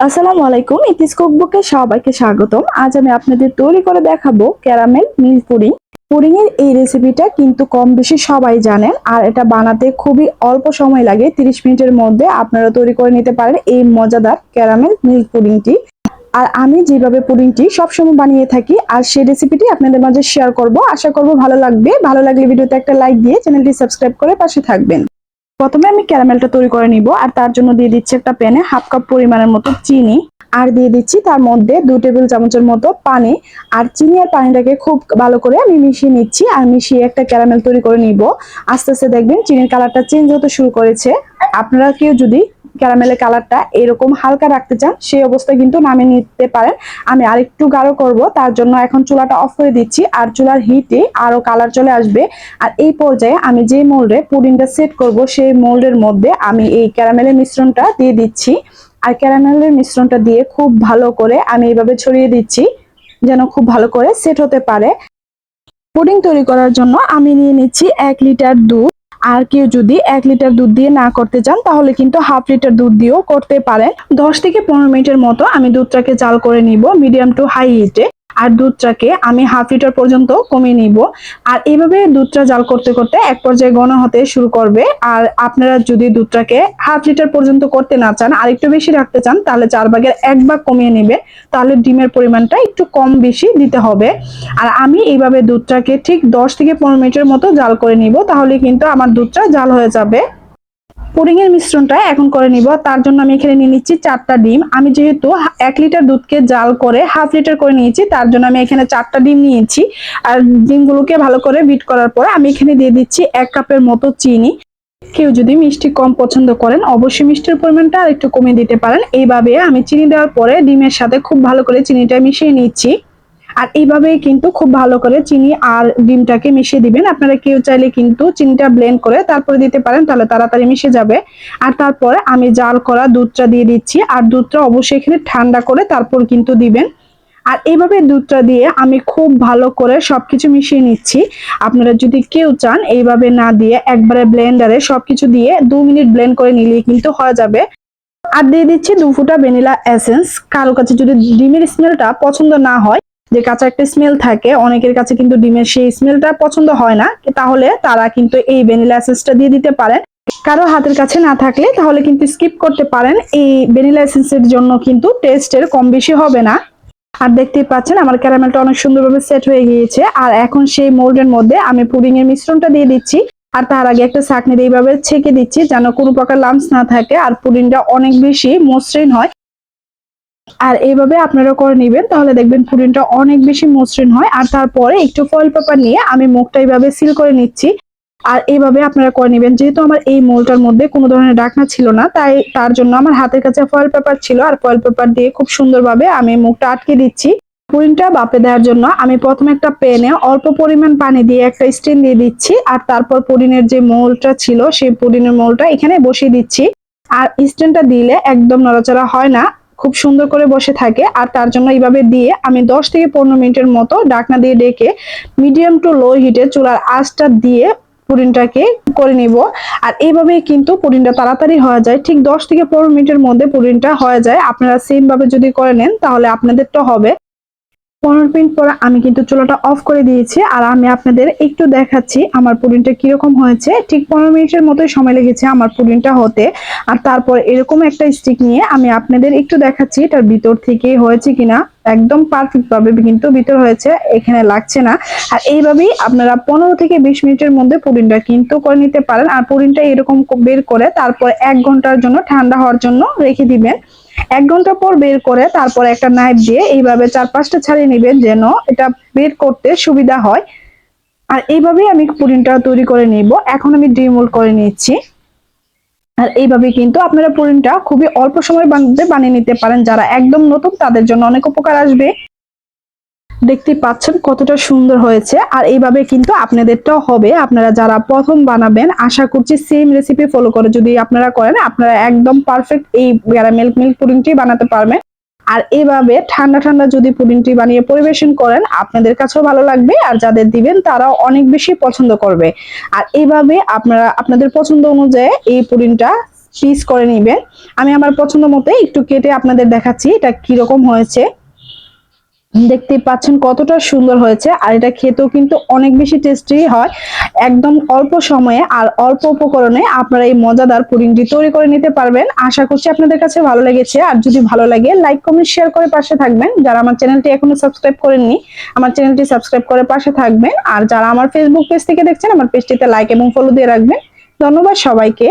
আসসালামু আলাইকুম, ইতিস কুকবুকে সবাইকে স্বাগতম। আজ আমি আপনাদের তৈরি করে দেখাবো ক্যারামেল মিল্ক পুডিং। পুডিং এর এই রেসিপিটা কিন্তু কম বেশি সবাই জানেন, আর এটা বানাতে খুবই অল্প সময় লাগে। 30 মিনিটের মধ্যে আপনারা তৈরি করে নিতে পারেন এই মজাদার ক্যারামেল মিল্ক পুডিংটি। আর আমি যেভাবে পুডিংটি সবসময় বানিয়ে থাকি, আর সেই রেসিপিটি আপনাদের মাঝে শেয়ার করব। আশা করব ভালো লাগবে। ভালো লাগলে ভিডিওতে একটা লাইক দিয়ে চ্যানেলটি সাবস্ক্রাইব করে পাশে থাকবেন। প্রথমে আমি ক্যারামেলটা তৈরি করে নিব, আর তার জন্য দিয়ে দিচ্ছি একটা প্যানে হাফ কাপ পরিমাণের মতো চিনি, আর দিয়ে দিচ্ছি তার মধ্যে 2 টেবিল চামচের মতো পানি। আর চিনি আর পানিটাকে খুব ভালো করে আমি মিশিয়ে নিচ্ছি, আর মিশিয়ে একটা ক্যারামেল তৈরি করে নিব। আস্তে আস্তে দেখবেন চিনির কালারটা চেঞ্জ হতে শুরু করেছে। আপনারা কেউ যদি ক্যারামেলের কালারটা এরকম হালকা রাখতে চান, সেই অবস্থায় কিন্তু নামিয়ে নিতে পারেন। আমি আরেকটু গাঢ় করব, তার জন্য এখন চুলাটা অফ করে দিচ্ছি, আর চুলার হিটে আরো কালার চলে আসবে। আর এই পর্যায়ে আমি যে মোল্ডে পুডিংটা সেট করব, সেই মোল্ডের মধ্যে আমি এই ক্যারামেলের মিশ্রণটা দিয়ে দিচ্ছি। আর ক্যারামেলের মিশ্রণটা দিয়ে খুব ভালো করে আমি এইভাবে ছড়িয়ে দিচ্ছি, যেন খুব ভালো করে সেট হতে পারে। পুডিং তৈরি করার জন্য আমি নিয়ে নিচ্ছি 1 লিটার দুধ। আর কেউ যদি 1 লিটার দুধ দিয়ে না করতে চান, তাহলে কিন্তু হাফ লিটার দুধ দিয়েও করতে পারেন। 10 থেকে 15 মিনিটের মতো আমি দুধটাকে জাল করে নিব মিডিয়াম টু হাই হিটে। আর দুধটাকে আমি হাফ লিটার পর্যন্ত কমিয়ে নিব। আর এইভাবে দুধটা জাল করতে করতে এক পর্যায়ে ঘন হতে শুরু করবে। আর আপনারা যদি দুধটাকে হাফ লিটার পর্যন্ত করতে না চান, আর একটু বেশি রাখতে চান, তাহলে 4/1 কমিয়ে নেবে। তাহলে ডিমের পরিমাণটা একটু কম বেশি দিতে হবে। আর আমি এইভাবে দুধটাকে ঠিক 10 থেকে 15 মিনিটের মতো জাল করে নিব, তাহলে কিন্তু আমার দুধটা জাল হয়ে যাবে। পুডিং এর মিশ্রণটা এখন করে নিব। তার জন্য আমি এখানে নিয়ে নিচ্ছি 4টা ডিম। আমি যেহেতু 1 লিটার দুধকে জাল করে হাফ লিটার করে নিয়েছি, তার জন্য আমি এখানে 4টা ডিম নিয়েছি। আর ডিমগুলোকে ভালো করে বিট করার পর আমি এখানে দিয়ে দিচ্ছি 1 কাপের মতো চিনি। কেউ যদি মিষ্টি কম পছন্দ করেন, অবশ্যই মিষ্টির পরিমাণটা আর একটু কমিয়ে দিতে পারেন। এইভাবে আমি চিনি দেওয়ার পরে ডিমের সাথে খুব ভালো করে চিনিটা মিশিয়ে নিচ্ছি। আর এইভাবেই কিন্তু খুব ভালো করে চিনি আর ডিমটাকে মিশিয়ে দিবেন। আপনারা কেউ চাইলে কিন্তু চিনিটা ব্লেন্ড করে তারপরে দিতে পারেন, তাহলে তাড়াতাড়ি মিশে যাবে। আর তারপরে আমি জাল করা দুধটা দিয়ে দিচ্ছি, আর দুধটা অবশ্যই এখানে ঠান্ডা করে তারপর কিন্তু দিবেন। আর এইভাবে দুধটা দিয়ে আমি খুব ভালো করে সবকিছু মিশিয়ে নিচ্ছি। আপনারা যদি কেউ চান এইভাবে না দিয়ে একবারে ব্লেন্ডারে সবকিছু দিয়ে 2 মিনিট ব্লেন্ড করে নিলেই কিন্তু হয়ে যাবে। আর দিয়ে দিচ্ছি 2 ফোঁটা ভ্যানিলা এসেন্স। কারো কাছে যদি ডিমের স্মেলটা পছন্দ না হয়, যে কাঁচা একটা স্মেল থাকে, অনেকের কাছে কিন্তু ডিমের সেই স্মেলটা পছন্দ হয় না, তাহলে তারা কিন্তু এই ভ্যানিলা এসেন্সটা দিয়ে দিতে পারেন। কারো হাতের কাছে না থাকলে তাহলে কিন্তু স্কিপ করতে পারেন। এই ভ্যানিলা এসেন্সের জন্য কিন্তু টেস্টের কম বেশি হবে না। আর দেখতেই পাচ্ছেন আমার ক্যারামেলটা অনেক সুন্দরভাবে সেট হয়ে গিয়েছে। আর এখন সেই মোল্ডের মধ্যে আমি পুডিং এর মিশ্রণটা দিয়ে দিচ্ছি। আর তার আগে একটা ছাঁকনি দিয়ে এইভাবে ছেঁকে দিচ্ছি, যেন কোনো প্রকার লাম্পস না থাকে, আর পুডিংটা অনেক বেশি মসৃণ হয়। আর এইভাবে আপনারা করে নেবেন, তাহলে দেখবেন পুডিংটা অনেক বেশি মসৃণ হয়। আর তারপরে একটু ফয়েল পেপার নিয়ে আমি মুখটা এইভাবে সিল করে নিচ্ছি। আর এইভাবে আপনারা করে নেবেন। যেহেতু আমার এই মোলটার মধ্যে কোনো ধরনের ঢাকনা ছিল না, তাই তার জন্য আমার হাতের কাছে ফয়েল পেপার ছিল, আর ফয়েল পেপার দিয়ে খুব সুন্দরভাবে আমি মুখটা আটকে দিচ্ছি। পুডিংটা বাপে দেওয়ার জন্য আমি প্রথমে একটা প্যানে অল্প পরিমাণ পানি দিয়ে একটা স্ট্যান্ড দিয়ে দিচ্ছি, আর তারপর পুডিংয়ের যে মোলটা ছিল সেই পুডিংয়ের মোলটা এখানে বসিয়ে দিচ্ছি। আর স্ট্যান্ডটা দিলে একদম নড়াচড়া হয় না, খুব সুন্দর করে বসে থাকে। আর তার জন্য এইভাবে দিয়ে আমি 10 থেকে 15 মিনিটের মতো ঢাকনা দিয়ে ঢেকে মিডিয়াম টু লো হিটে চুলার আঁচটা দিয়ে পুডিংটাকে করে নিব। আর এইভাবেই কিন্তু পুডিংটা তাড়াতাড়ি হয়ে যায়, ঠিক 10 থেকে 15 মিনিটের মধ্যে পুডিংটা হয়ে যায়। আপনারা সেম ভাবে যদি করে নেন, তাহলে আপনাদেরটা হবে। 15 মিনিট পর আমি কিন্তু চুলাটা অফ করে দিয়েছি, আর আমি আপনাদের একটু দেখাচ্ছি আমার পুডিংটা কিরকম হয়েছে। ঠিক 15 মিনিটের মতোই সময় লেগেছে আমার পুডিংটা হতে। আর তারপর এরকম একটা স্টিক নিয়ে আমি আপনাদের একটু দেখাচ্ছি এটার ভিতর থেকে হয়েছে কিনা। একদম পারফেক্ট ভাবে কিন্তু ভিতর হয়েছে, এখানে লাগছে না। আর এইভাবেই আপনারা 15 থেকে 20 মিনিটের মধ্যে পুডিংটা কিন্তু করে নিতে পারেন। আর পুডিংটা এরকম বের করে তারপর 1 ঘন্টার জন্য ঠান্ডা হওয়ার জন্য রেখে দিবেন। 1 ঘন্টা পর বের করে তারপর একটা নাইফ দিয়ে এইভাবে 4-5টা ছাড়িয়ে নেবেন, যেন এটা বের করতে সুবিধা হয়। আর এইভাবেই আমি পুডিংটা তৈরি করে নিব। এখন আমি ডিমোল্ড করে নিচ্ছি। আর এইভাবে কিন্তু আপনারা পুডিংটা খুবই অল্প সময়ের মধ্যে বানিয়ে নিতে পারেন। যারা একদম নতুন তাদের জন্য অনেক উপকার আসবে। দেখতে পাচ্ছেন কতটা সুন্দর হয়েছে। আর এইভাবে কিন্তু আপনাদেরটাও হবে। আপনারা যারা প্রথম বানাবেন, আশা করছি সেম রেসিপি ফলো করে যদি আপনারা করেন, আপনারা একদম পারফেক্ট এই ক্যারামেল মিল্ক পুডিংটি বানাতে পারবেন। আর এইভাবে ঠান্ডা ঠান্ডা যদি পুডিংটি বানিয়ে পরিবেশন করেন, আপনাদের কাছেও ভালো লাগবে, আর যাদের দিবেন তারাও অনেক বেশি পছন্দ করবে। আর এইভাবে আপনারা আপনাদের পছন্দ অনুযায়ী এই পুডিংটা পিস করে নেবেন। আমি আমার পছন্দ মতো একটু কেটে আপনাদের দেখাচ্ছি এটা কিরকম হয়েছে। দেখতেই পাচ্ছেন কতটা সুন্দর হয়েছে, আর এটা খেতেও কিন্তু অনেক বেশি টেস্টি হয়। একদম অল্প সময়ে আর অল্প উপকরণে আপনারা এই মজাদার পুডিংটি তৈরি করে নিতে পারবেন। আশা করছি আপনাদের কাছে ভালো লেগেছে, আর যদি ভালো লাগে লাইক কমেন্ট শেয়ার করে পাশে থাকবেন। যারা আমার চ্যানেলটি এখনো সাবস্ক্রাইব করেননি আমার চ্যানেলটি সাবস্ক্রাইব করে পাশে থাকবেন, আর যারা আমার ফেসবুক পেজ থেকে দেখছেন আমার পেজটিতে লাইক এবং ফলো দিয়ে রাখবেন। ধন্যবাদ সবাইকে।